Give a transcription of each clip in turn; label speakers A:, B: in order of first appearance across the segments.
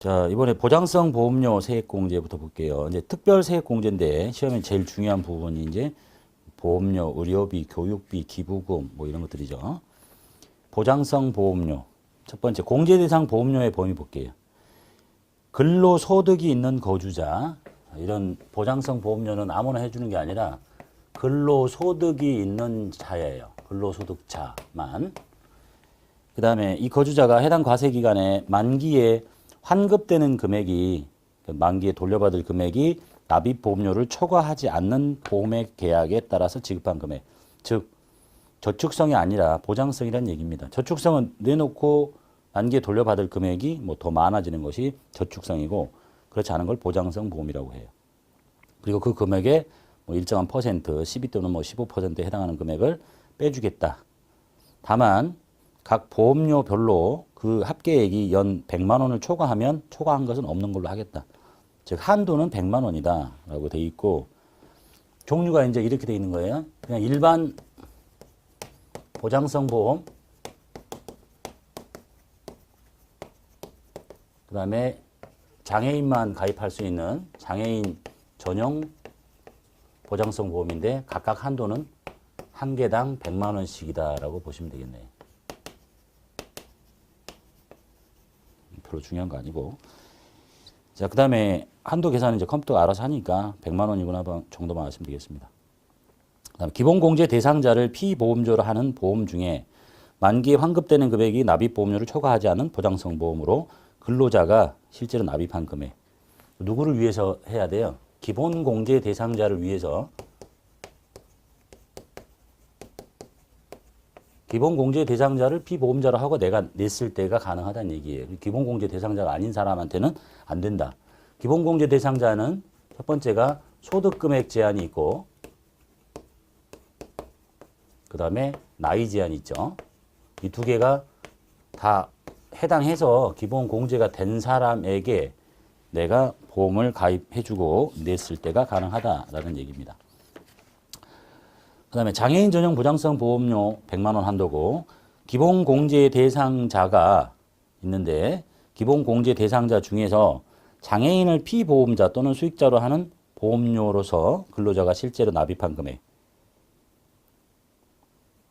A: 자, 이번에 보장성 보험료 세액공제부터 볼게요. 이제 특별 세액공제인데 시험에 제일 중요한 부분이 이제 보험료, 의료비, 교육비, 기부금 뭐 이런 것들이죠. 보장성 보험료. 첫 번째 공제 대상 보험료의 범위 볼게요. 근로소득이 있는 거주자. 이런 보장성 보험료는 아무나 해주는 게 아니라 근로소득이 있는 자예요. 근로소득자만. 그 다음에 이 거주자가 해당 과세기간에 만기에 환급되는 금액이 만기에 돌려받을 금액이 납입보험료를 초과하지 않는 보험액 계약에 따라서 지급한 금액. 즉 저축성이 아니라 보장성이라는 얘기입니다. 저축성은 내놓고 만기에 돌려받을 금액이 뭐 더 많아지는 것이 저축성이고 그렇지 않은 걸 보장성 보험이라고 해요. 그리고 그 금액에 뭐 일정한 퍼센트, 12 또는 뭐 15%에 해당하는 금액을 빼주겠다. 다만 각 보험료별로 그 합계액이 연 100만 원을 초과하면 초과한 것은 없는 걸로 하겠다. 즉 한도는 100만 원이다 라고 돼 있고 종류가 이제 이렇게 돼 있는 거예요. 그냥 일반 보장성 보험, 그 다음에 장애인만 가입할 수 있는 장애인 전용 보장성 보험인데 각각 한도는 한 개당 100만 원씩이다라고 보시면 되겠네요. 별로 중요한 거 아니고. 자, 그 다음에 한도 계산은 이제 컴퓨터가 알아서 하니까 100만 원이구나 정도만 아시면 되겠습니다. 그다음에 기본공제 대상자를 피보험료로 하는 보험 중에 만기에 환급되는 금액이 납입보험료를 초과하지 않은 보장성 보험으로 근로자가 실제로 납입한 금액. 누구를 위해서 해야 돼요? 기본공제 대상자를 위해서. 기본공제 대상자를 피보험자로 하고 내가 냈을 때가 가능하다는 얘기예요. 기본공제 대상자가 아닌 사람한테는 안 된다. 기본공제 대상자는 첫 번째가 소득금액 제한이 있고 그 다음에 나이 제한이 있죠. 이 두 개가 다 해당해서 기본공제가 된 사람에게 내가 보험을 가입해주고 냈을 때가 가능하다라는 얘기입니다. 그 다음에 장애인 전용 보장성 보험료 100만 원 한도고 기본공제 대상자가 있는데 기본공제 대상자 중에서 장애인을 피보험자 또는 수익자로 하는 보험료로서 근로자가 실제로 납입한 금액.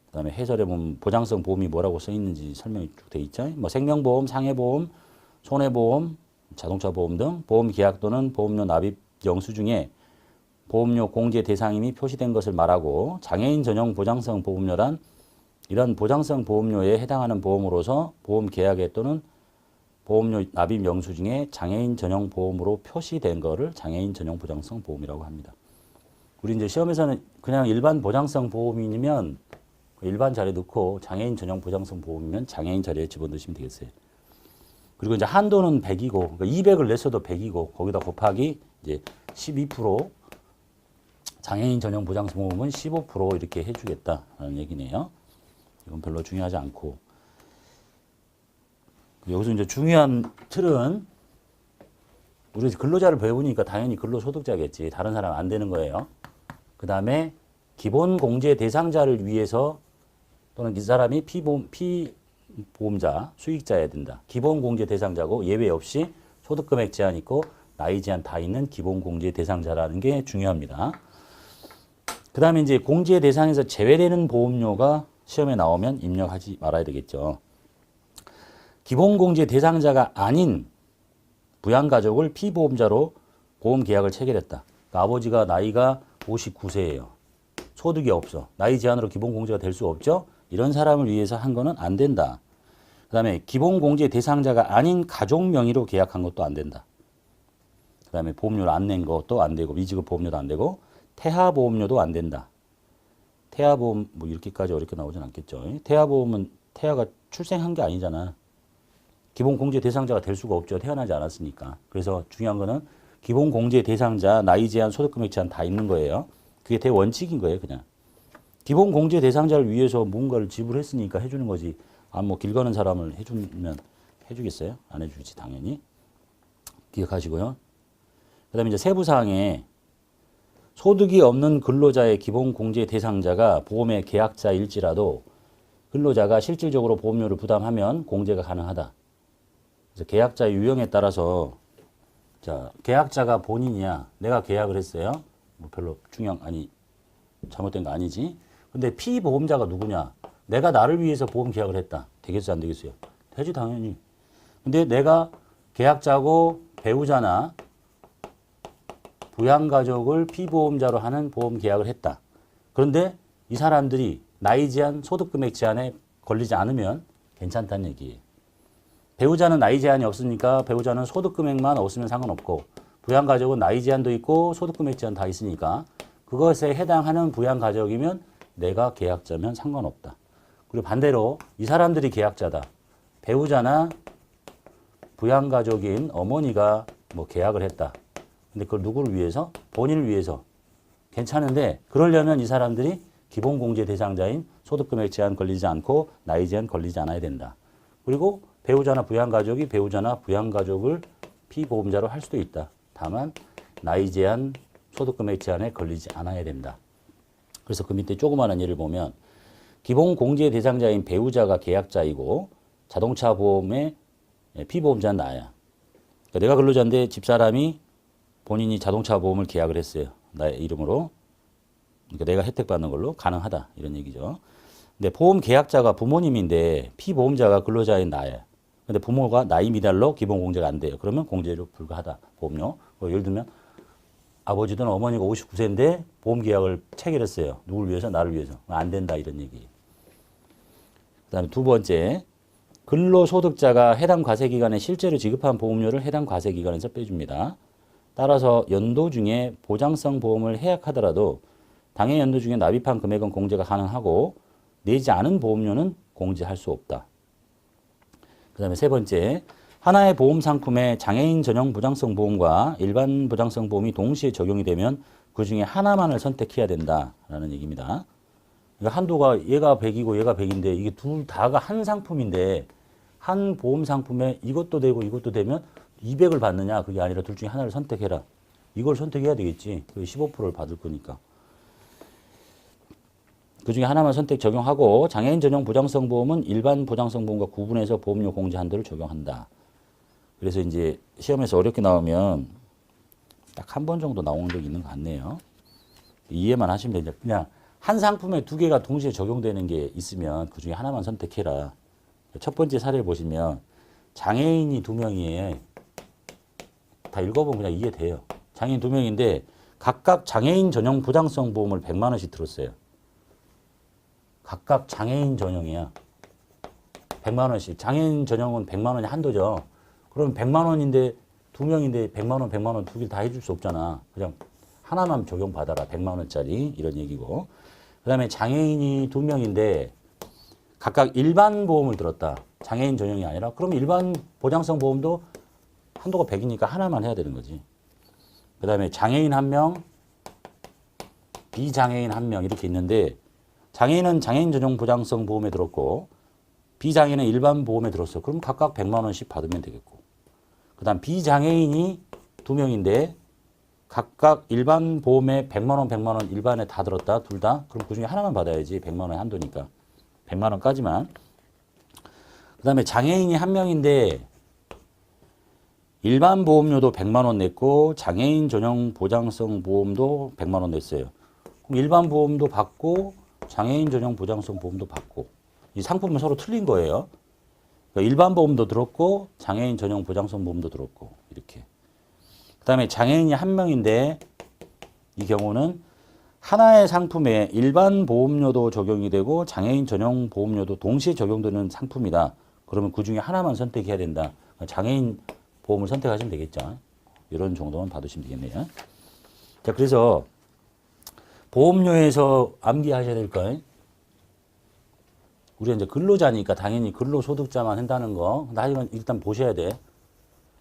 A: 그 다음에 해설에 보면 보장성 보험이 뭐라고 써 있는지 설명이 쭉 돼 있죠. 뭐 생명보험, 상해보험, 손해보험, 자동차 보험 등 보험 계약 또는 보험료 납입 영수 중에 보험료 공제 대상임이 표시된 것을 말하고 장애인 전용 보장성 보험료란 이런 보장성 보험료에 해당하는 보험으로서 보험 계약에 또는 보험료 납입 영수 중에 장애인 전용 보험으로 표시된 거를 장애인 전용 보장성 보험이라고 합니다. 우리 이제 시험에서는 그냥 일반 보장성 보험이면 일반 자리에 넣고 장애인 전용 보장성 보험이면 장애인 자리에 집어넣으시면 되겠어요. 그리고 이제 한도는 100이고 그러니까 200을 냈어도 100이고 거기다 곱하기 이제 12% 장애인 전용 보장성 보험은 15% 이렇게 해주겠다라는 얘기네요. 이건 별로 중요하지 않고 여기서 이제 중요한 틀은 우리 근로자를 배우니까 당연히 근로소득자겠지. 다른 사람 안 되는 거예요. 그 다음에 기본공제 대상자를 위해서 또는 이 사람이 피보험자, 수익자여야 된다. 기본공제 대상자고 예외 없이 소득금액 제한 있고 나이 제한 다 있는 기본공제 대상자라는 게 중요합니다. 그 다음에 이제 공제 대상에서 제외되는 보험료가 시험에 나오면 입력하지 말아야 되겠죠. 기본공제 대상자가 아닌 부양가족을 피보험자로 보험 계약을 체결했다. 그러니까 아버지가 나이가 59세예요. 소득이 없어. 나이 제한으로 기본공제가 될 수 없죠. 이런 사람을 위해서 한 거는 안 된다. 그 다음에 기본공제 대상자가 아닌 가족 명의로 계약한 것도 안 된다. 그 다음에 보험료를 안 낸 것도 안 되고 미지급 보험료도 안 되고 태아보험료도 안 된다. 태아보험 뭐 이렇게까지 어렵게 나오진 않겠죠. 태아보험은 태아가 출생한 게 아니잖아. 기본공제 대상자가 될 수가 없죠. 태어나지 않았으니까. 그래서 중요한 거는 기본공제 대상자, 나이 제한, 소득금액 제한 다 있는 거예요. 그게 대원칙인 거예요. 그냥. 기본공제 대상자를 위해서 뭔가를 지불했으니까 해주는 거지. 아, 뭐 길 가는 사람을 해주면 해주겠어요? 안 해주지 당연히. 기억하시고요. 그 다음에 이제 세부사항에 소득이 없는 근로자의 기본공제 대상자가 보험의 계약자일지라도 근로자가 실질적으로 보험료를 부담하면 공제가 가능하다. 그래서 계약자 유형에 따라서 자, 계약자가 본인이야. 내가 계약을 했어요. 뭐 별로 아니 잘못된 거 아니지. 근데 피보험자가 누구냐? 내가 나를 위해서 보험 계약을 했다. 되겠어 안 되겠어요? 되지 당연히. 근데 내가 계약자고 배우자나 부양가족을 피보험자로 하는 보험 계약을 했다. 그런데 이 사람들이 나이 제한, 소득금액 제한에 걸리지 않으면 괜찮다는 얘기예요. 배우자는 나이 제한이 없으니까 배우자는 소득금액만 없으면 상관없고 부양가족은 나이 제한도 있고 소득금액 제한 다 있으니까 그것에 해당하는 부양가족이면 내가 계약자면 상관없다. 그리고 반대로 이 사람들이 계약자다. 배우자나 부양가족인 어머니가 뭐 계약을 했다. 근데 그걸 누구를 위해서? 본인을 위해서. 괜찮은데 그러려면 이 사람들이 기본공제 대상자인 소득금액 제한 걸리지 않고 나이 제한 걸리지 않아야 된다. 그리고 배우자나 부양가족이 배우자나 부양가족을 피보험자로 할 수도 있다. 다만 나이 제한, 소득금액 제한에 걸리지 않아야 된다. 그래서 그 밑에 조그마한 예를 보면 기본공제 대상자인 배우자가 계약자이고 자동차 보험의 피보험자는 나야. 그러니까 내가 근로자인데 집사람이 본인이 자동차 보험을 계약을 했어요. 나의 이름으로. 그러니까 내가 혜택 받는 걸로 가능하다. 이런 얘기죠. 근데 보험 계약자가 부모님인데 피보험자가 근로자인 나야. 근데 부모가 나이 미달로 기본공제가 안 돼요. 그러면 공제로 불가하다. 보험료. 예를 들면 아버지든 어머니가 59세인데 보험 계약을 체결했어요. 누굴 위해서? 나를 위해서. 안 된다. 이런 얘기. 그다음에 두 번째. 근로소득자가 해당 과세기간에 실제로 지급한 보험료를 해당 과세기간에서 빼줍니다. 따라서 연도 중에 보장성 보험을 해약하더라도 당해 연도 중에 납입한 금액은 공제가 가능하고 내지 않은 보험료는 공제할 수 없다. 그 다음에 세 번째, 하나의 보험 상품에 장애인 전용 보장성 보험과 일반 보장성 보험이 동시에 적용이 되면 그 중에 하나만을 선택해야 된다라는 얘기입니다. 그러니까 한도가 얘가 100이고 얘가 100인데 이게 둘 다가 한 상품인데 한 보험 상품에 이것도 되고 이것도 되면 200을 받느냐 그게 아니라 둘 중에 하나를 선택해라. 이걸 선택해야 되겠지. 15%를 받을 거니까. 그 중에 하나만 선택 적용하고 장애인 전용 보장성 보험은 일반 보장성 보험과 구분해서 보험료 공제 한도를 적용한다. 그래서 이제 시험에서 어렵게 나오면 딱 한 번 정도 나온 적이 있는 것 같네요. 이해만 하시면 되죠. 그냥 한 상품에 두 개가 동시에 적용되는 게 있으면 그 중에 하나만 선택해라. 첫 번째 사례를 보시면 장애인이 2명이에요. 다 읽어보면 그냥 이해돼요. 장애인 2명인데 각각 장애인 전용 보장성 보험을 100만 원씩 들었어요. 각각 장애인 전용이야. 100만 원씩. 장애인 전용은 100만 원이 한도죠. 그럼 100만 원인데 2명인데 100만 원, 100만 원 두 개 다 해줄 수 없잖아. 그냥 하나만 적용받아라. 100만 원짜리 이런 얘기고. 그 다음에 장애인이 2명인데 각각 일반 보험을 들었다. 장애인 전용이 아니라 그럼 일반 보장성 보험도 한도가 100이니까 하나만 해야 되는 거지. 그 다음에 장애인 1명, 비장애인 1명 이렇게 있는데 장애인은 장애인 전용 보장성 보험에 들었고 비장애인은 일반 보험에 들었어. 그럼 각각 100만 원씩 받으면 되겠고. 그 다음 비장애인이 2명인데 각각 일반 보험에 100만 원, 100만 원 일반에 다 들었다. 둘 다. 그럼 그 중에 하나만 받아야지. 100만 원의 한도니까. 100만 원까지만. 그 다음에 장애인이 1명인데 일반 보험료도 100만 원 냈고 장애인 전용 보장성 보험도 100만 원 냈어요. 그럼 일반 보험도 받고 장애인 전용 보장성 보험도 받고 이 상품은 서로 틀린 거예요. 그러니까 일반 보험도 들었고 장애인 전용 보장성 보험도 들었고 이렇게. 그 다음에 장애인이 1명인데 이 경우는 하나의 상품에 일반 보험료도 적용이 되고 장애인 전용 보험료도 동시에 적용되는 상품이다. 그러면 그 중에 하나만 선택해야 된다. 장애인 보험을 선택하시면 되겠죠. 이런 정도만 받으시면 되겠네요. 자, 그래서 보험료에서 암기하셔야 될 거. 우리가 이제 근로자니까 당연히 근로소득자만 한다는 거. 하지만 일단 보셔야 돼.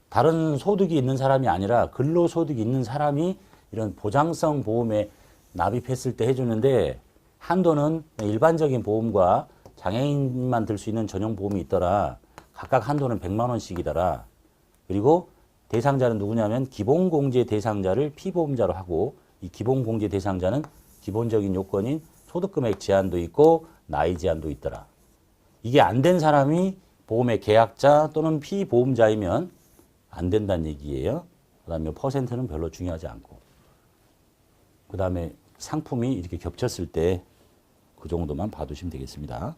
A: 다른 소득이 있는 사람이 아니라 근로소득이 있는 사람이 이런 보장성 보험에 납입했을 때 해주는데 한도는 일반적인 보험과 장애인만 들 수 있는 전용 보험이 있더라. 각각 한도는 100만 원씩이더라. 그리고 대상자는 누구냐면 기본공제 대상자를 피보험자로 하고 이 기본공제 대상자는 기본적인 요건인 소득금액 제한도 있고 나이 제한도 있더라. 이게 안 된 사람이 보험의 계약자 또는 피보험자이면 안 된다는 얘기예요. 그 다음에 퍼센트는 별로 중요하지 않고. 그 다음에 상품이 이렇게 겹쳤을 때 그 정도만 봐두시면 되겠습니다.